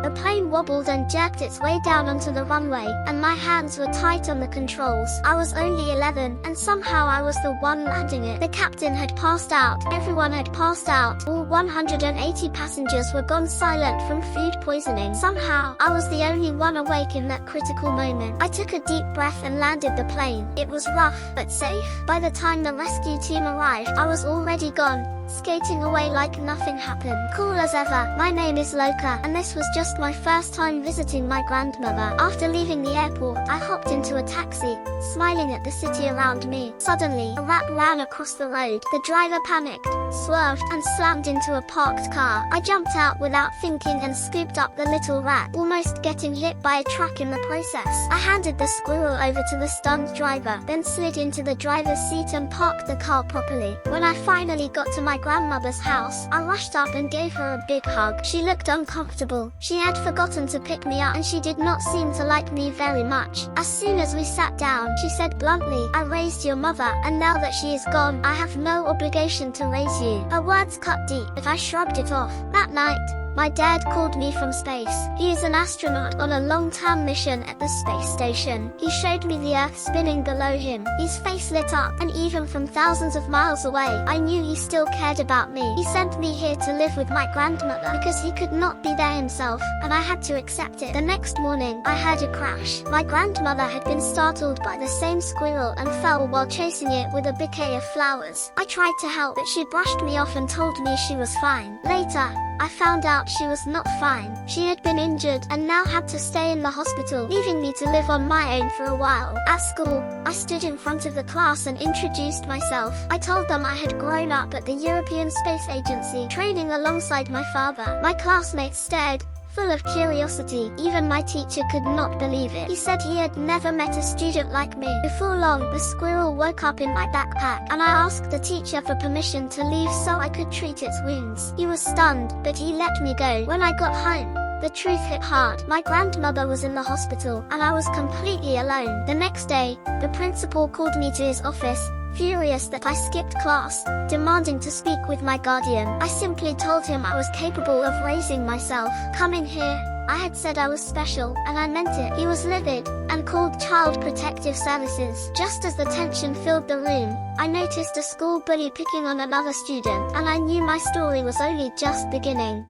The plane wobbled and jerked its way down onto the runway, and my hands were tight on the controls. I was only 11, and somehow I was the one landing it. The captain had passed out. Everyone had passed out. All 180 passengers were gone silent from food poisoning. Somehow, I was the only one awake in that critical moment. I took a deep breath and landed the plane. It was rough, but safe. By the time the rescue team arrived, I was already gone, skating away like nothing happened. Cool as ever. My name is Loka, and this was just my first time visiting my grandmother. After leaving the airport, I hopped into a taxi, smiling at the city around me. Suddenly, a rat ran across the road. The driver panicked, swerved, and slammed into a parked car. I jumped out without thinking and scooped up the little rat, almost getting hit by a truck in the process. I handed the squirrel over to the stunned driver, then slid into the driver's seat and parked the car properly. When I finally got to my grandmother's house, I rushed up and gave her a big hug. She looked uncomfortable. She had forgotten to pick me up, and she did not seem to like me very much. As soon as we sat down, she said bluntly, "I raised your mother, and now that she is gone, I have no obligation to raise you." Her words cut deep, but I shrugged it off. That night, my dad called me from space. He is an astronaut on a long-term mission at the space station. He showed me the Earth spinning below him. His face lit up, and even from thousands of miles away, I knew he still cared about me. He sent me here to live with my grandmother because he could not be there himself, and I had to accept it. The next morning, I heard a crash. My grandmother had been startled by the same squirrel and fell while chasing it with a bouquet of flowers. I tried to help, but she brushed me off and told me she was fine. Later, I found out she was not fine. She had been injured and now had to stay in the hospital, leaving me to live on my own for a while. At school, I stood in front of the class and introduced myself. I told them I had grown up at the European Space Agency, training alongside my father. My classmates stared, full of curiosity. Even my teacher could not believe it. He said he had never met a student like me. Before long, the squirrel woke up in my backpack, and I asked the teacher for permission to leave so I could treat its wounds. He was stunned, but he let me go. When I got home, the truth hit hard. My grandmother was in the hospital, and I was completely alone. The next day, the principal called me to his office, furious that I skipped class, demanding to speak with my guardian. I simply told him I was capable of raising myself. Coming here, I had said I was special, and I meant it. He was livid, and called Child Protective Services. Just as the tension filled the room, I noticed a school bully picking on another student, and I knew my story was only just beginning.